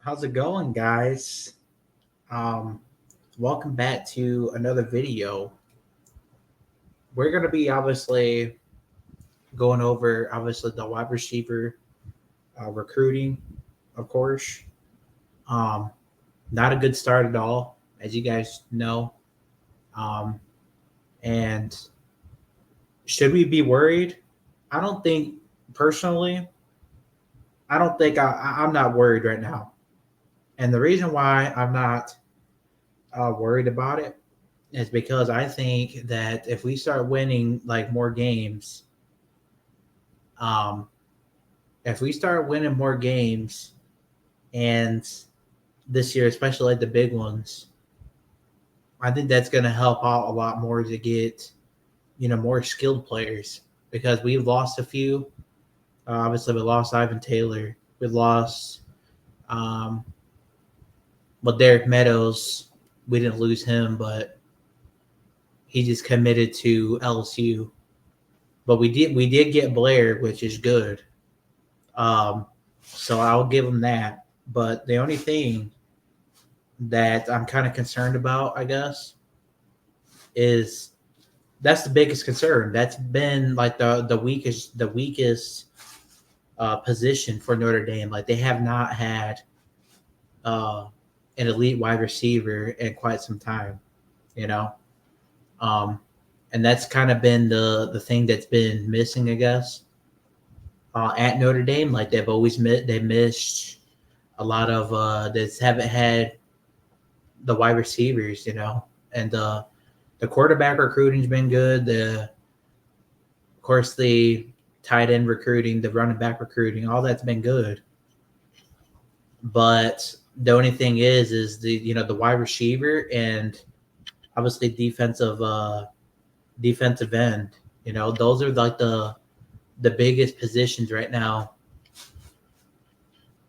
How's it going, guys? Um, Welcome back to another video. We're gonna be obviously going over the wide receiver recruiting, of course. Um, Not a good start at all, as you guys know. Um, and should we be worried? I don't think personally. I don't think I'm not worried right now, and the reason why I'm not worried about it is because I think that if we start winning like more games, um, if we start winning more games, and this year, especially like the big ones, I think that's going to help out a lot more to get more skilled players because we've lost a few. Obviously, we lost Ivan Taylor. We lost, um, Derek Meadows. We didn't lose him, but he just committed to LSU. But we did get Blair, which is good. Um, so I'll give him that. But the only thing that I'm kind of concerned about, I guess, is that's the biggest concern. That's been like the weakest position for Notre Dame. Like they have not had uh, an elite wide receiver in quite some time, you know. Um, and that's kind of been the thing that's been missing, I guess, at Notre Dame. Like they missed a lot of that haven't had the wide receivers, and the quarterback recruiting's been good. Of course, the tight end recruiting, the running back recruiting, all that's been good. But the only thing is the wide receiver and obviously defensive end. Those are like the biggest positions right now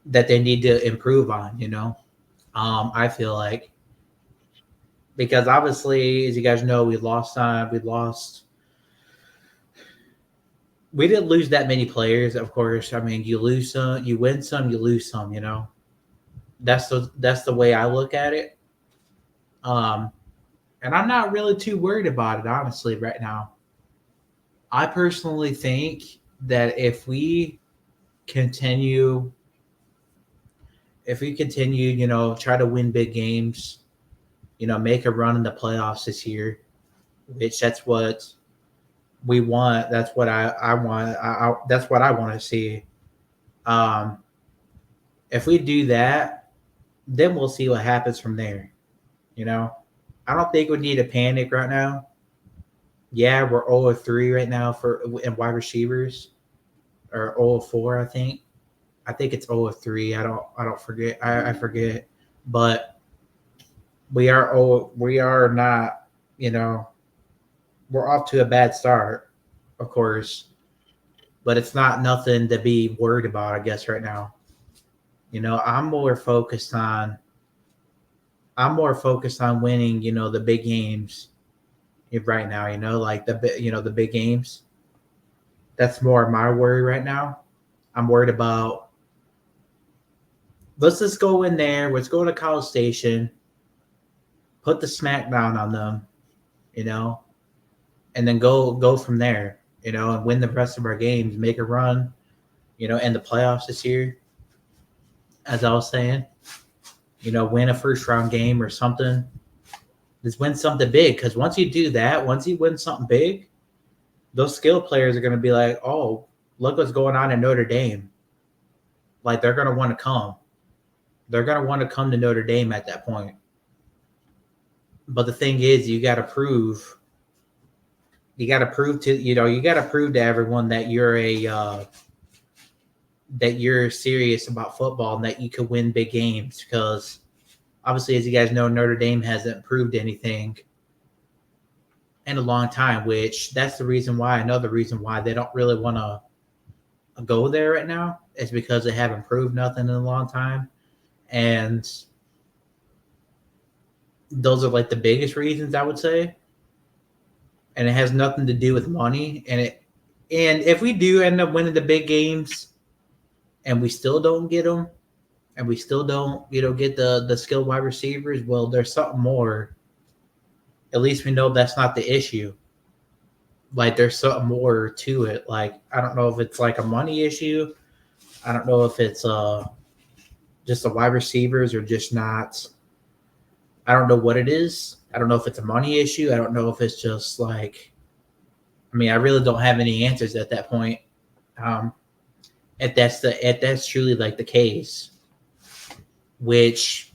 that they need to improve on. I feel like because obviously, as you guys know, we lost time. We lost. We didn't lose that many players, of course. I mean, you lose some, you win some, you lose some. That's the way I look at it. Um, and I'm not really too worried about it, honestly, right now. I personally think that continue, if we continue, try to win big games, make a run in the playoffs this year, which that's what we want. That's what I want. That's what I want to see. Um, if we do that, then we'll see what happens from there. You know, I don't think we need to panic right now. Yeah, we're 0-3 right now for in wide receivers, or 0-4, I think. I think it's 0-3. I don't forget. I forget, but we are not. You know, we're off to a bad start, of course, but it's not nothing to be worried about, I guess, right now. I'm more focused on winning, the big games right now, like the big games. That's more my worry right now. I'm worried about let's just go in there, let's go to College Station, put the smackdown on them, you know, and then go from there, and win the rest of our games, make a run, in the playoffs this year, as I was saying, win a first round game or something. Just win something big. Because once you do that, once you win something big, those skill players are going to be like, oh, look what's going on in Notre Dame. Like they're going to want to come. They're going to want to come to Notre Dame at that point. But the thing is, you got to prove to everyone that you're serious about football and that you could win big games, because obviously, as you guys know, Notre Dame hasn't proved anything in a long time, which that's another reason why they don't really want to go there right now, is because they haven't proved nothing in a long time. And those are like the biggest reasons, I would say. And it has nothing to do with money. And if we do end up winning the big games and we still don't get them, and we still don't, get the skilled wide receivers, well, there's something more. At least we know that's not the issue. Like there's something more to it. Like I don't know if it's like a money issue. I don't know if it's just the wide receivers or just not. I don't know what it is. I don't know if it's a money issue. I don't know if it's just like. I mean, I really don't have any answers at that point. Um, if that's truly like the case, which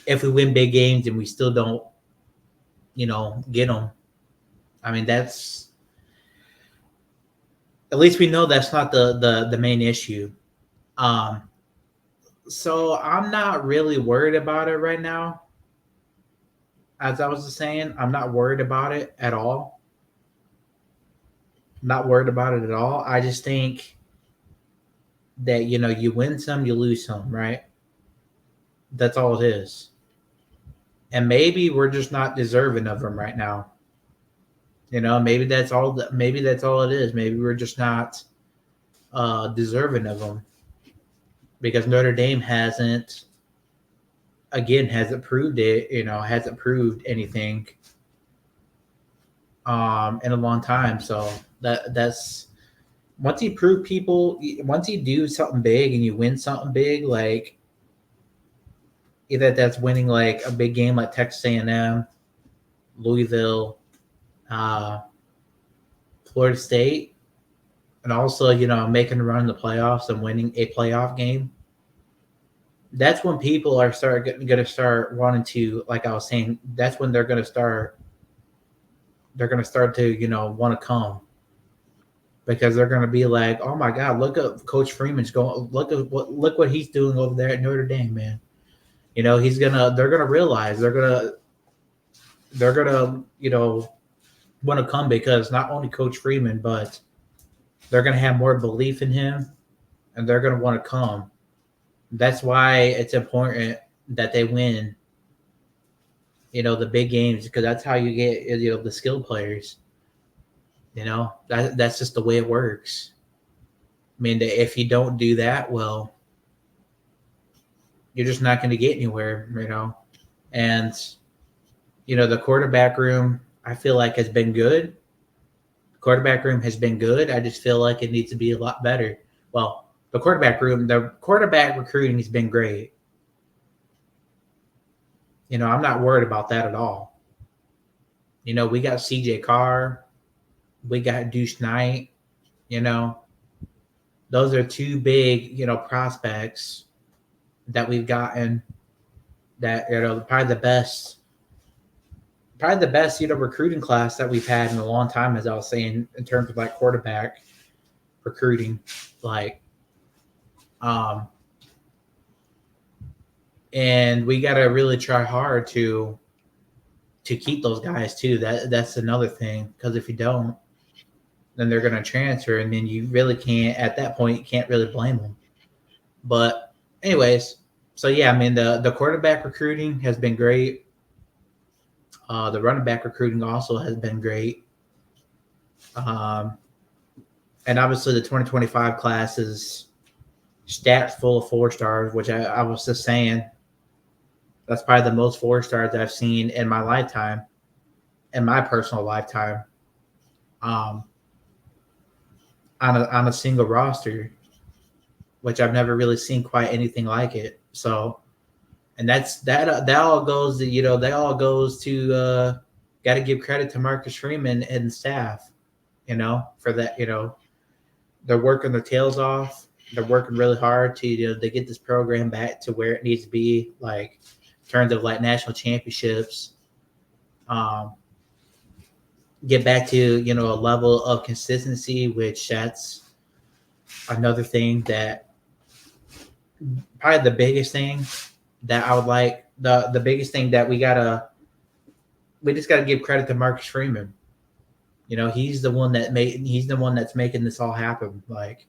if we win big games and we still don't, get them, I mean that's at least we know that's not the main issue. Um, so I'm not really worried about it right now. As I was just saying, I'm not worried about it at all. Not worried about it at all. I just think that you win some, you lose some, right? That's all it is. And maybe we're just not deserving of them right now. Maybe that's all. Maybe that's all it is. Maybe we're just not deserving of them because Notre Dame hasn't proved it. Hasn't proved anything in a long time. So that's once you do something big and you win something big, like either that's winning like a big game like Texas A&M, Louisville, uh, Florida State, and also making a run in the playoffs and winning a playoff game. That's when people are going to start wanting to, like I was saying, that's when they're going to start. They're going to start to want to come because they're going to be like, oh my God, look at Coach Freeman's going. Look what he's doing over there at Notre Dame, man. They're gonna realize they're gonna want to come because not only Coach Freeman, but they're gonna have more belief in him, and they're gonna want to come. That's why it's important that they win. The big games because that's how you get the skilled players. That's just the way it works. I mean, if you don't do that, well, you're just not going to get anywhere. And the quarterback room I feel like has been good. The quarterback room has been good. I just feel like it needs to be a lot better. Well, the quarterback recruiting has been great. I'm not worried about that at all. We got CJ Carr, we got Deuce Knight. Those are two big prospects that we've gotten. That probably the best recruiting class that we've had in a long time, as I was saying, in terms of like quarterback recruiting, like and we got to really try hard to keep those guys too. That's another thing, because if you don't, then they're going to transfer, and then you really can't, at that point you can't really blame them. But anyways, so yeah, I mean the quarterback recruiting has been great. The running back recruiting also has been great. And obviously the 2025 class is stacked full of 4-stars, which I was just saying, that's probably the most 4-stars I've seen in my lifetime, in my personal lifetime, on a single roster, which I've never really seen quite anything like it. So, and that all goes to got to give credit to Marcus Freeman and staff, for that. They're working their tails off. They're working really hard to to get this program back to where it needs to be, like in terms of like national championships. Get back to a level of consistency, which that's another thing that probably the biggest thing that I would like, the biggest thing that we just gotta give credit to Marcus Freeman. He's the one that's making this all happen, like,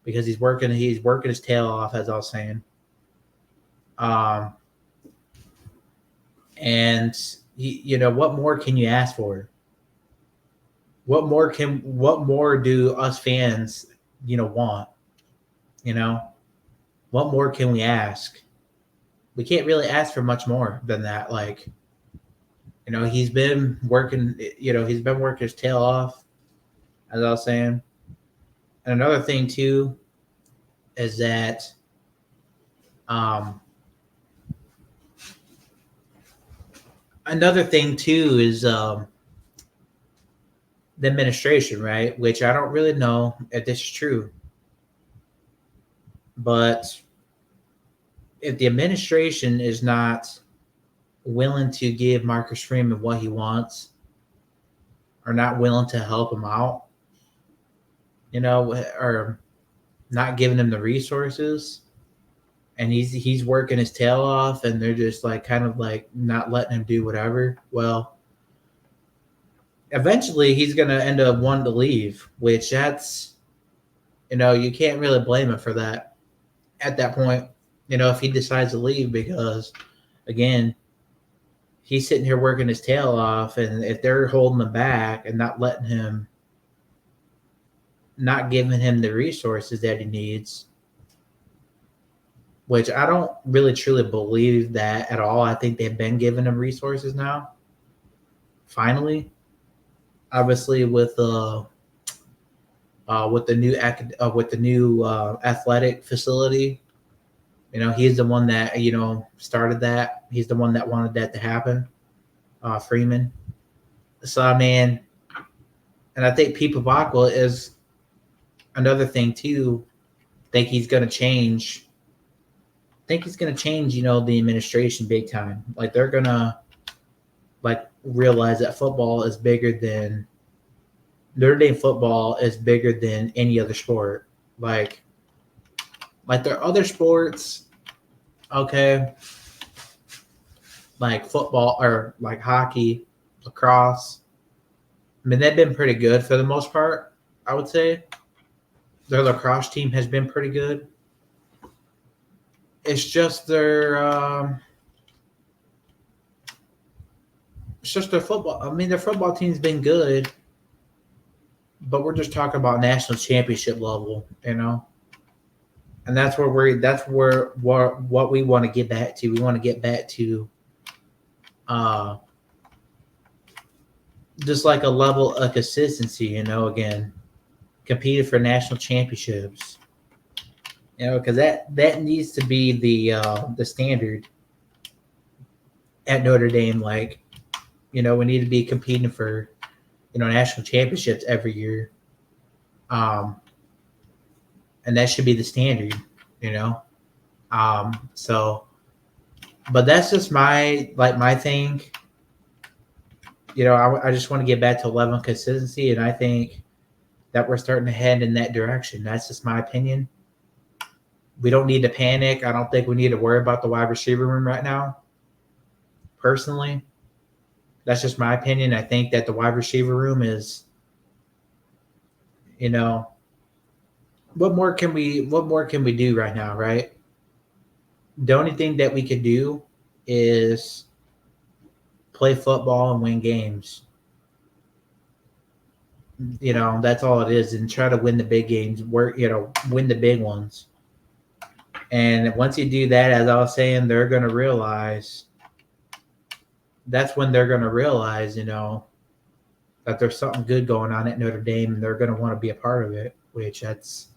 because he's working his tail off, as I was saying. And what more can you ask for? What more do us fans want? What more can we ask? We can't really ask for much more than that. Like, he's been working. He's been working his tail off, as I was saying. And another thing too is that um, the administration, right? Which I don't really know if this is true, but if the administration is not willing to give Marcus Freeman what he wants, or not willing to help him out, or not giving him the resources, and he's working his tail off, and they're just like kind of like not letting him do whatever. Well, eventually he's gonna end up wanting to leave, which that's you can't really blame him for that at that point. If he decides to leave, because again, he's sitting here working his tail off, and if they're holding him back and not giving him the resources that he needs, which I don't really truly believe that at all. I think they've been giving him resources now. Finally, obviously with the new athletic facility, he's the one that started that. He's the one that wanted that to happen, Freeman. So I mean, and I think Pete Pavakwa is another thing too. Think he's going to change. Think he's going to change. The administration big time. Like they're gonna realize that football is bigger than Notre Dame. Football is bigger than any other sport. Like there are other sports, okay, like football or like hockey, lacrosse. I mean, they've been pretty good for the most part, I would say. Their lacrosse team has been pretty good. It's just their football. I mean, their football team's been good, but we're just talking about national championship level, and that's where what we want to get back to. We want to get back to just like a level of consistency, again, competing for national championships, because that needs to be the standard at Notre Dame. Like, we need to be competing for national championships every year, and that should be the standard, so, but that's just my thing. I just want to get back to level of consistency, and I think that we're starting to head in that direction. That's just my opinion. We don't need to panic. I don't think we need to worry about the wide receiver room right now. Personally, that's just my opinion. I think that the wide receiver room is, what more can we do right now, right? The only thing that we could do is play football and win games. That's all it is, and try to win the big games, win the big ones. And once you do that, as I was saying, they're going to realize, that's when they're going to realize, that there's something good going on at Notre Dame, and they're going to want to be a part of it, which that's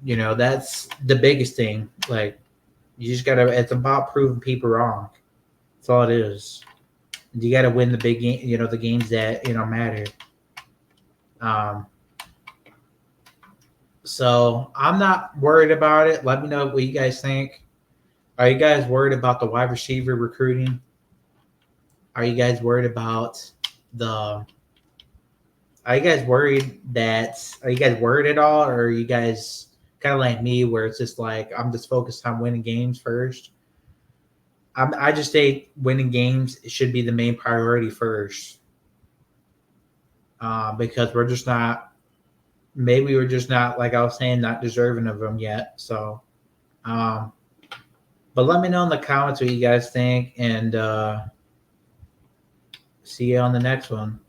the biggest thing. Like, you just got to, it's about proving people wrong. That's all it is. You got to win the big game, the games that, matter. So I'm not worried about it. Let me know what you guys think. Are you guys worried about the wide receiver recruiting? Are you guys worried about are you guys worried at all? Or are you guys kind of like me, where it's just like, I'm just focused on winning games first? I just say winning games should be the main priority first, because we're just not, like I was saying, not deserving of them yet. So, but let me know in the comments what you guys think, and see you on the next one.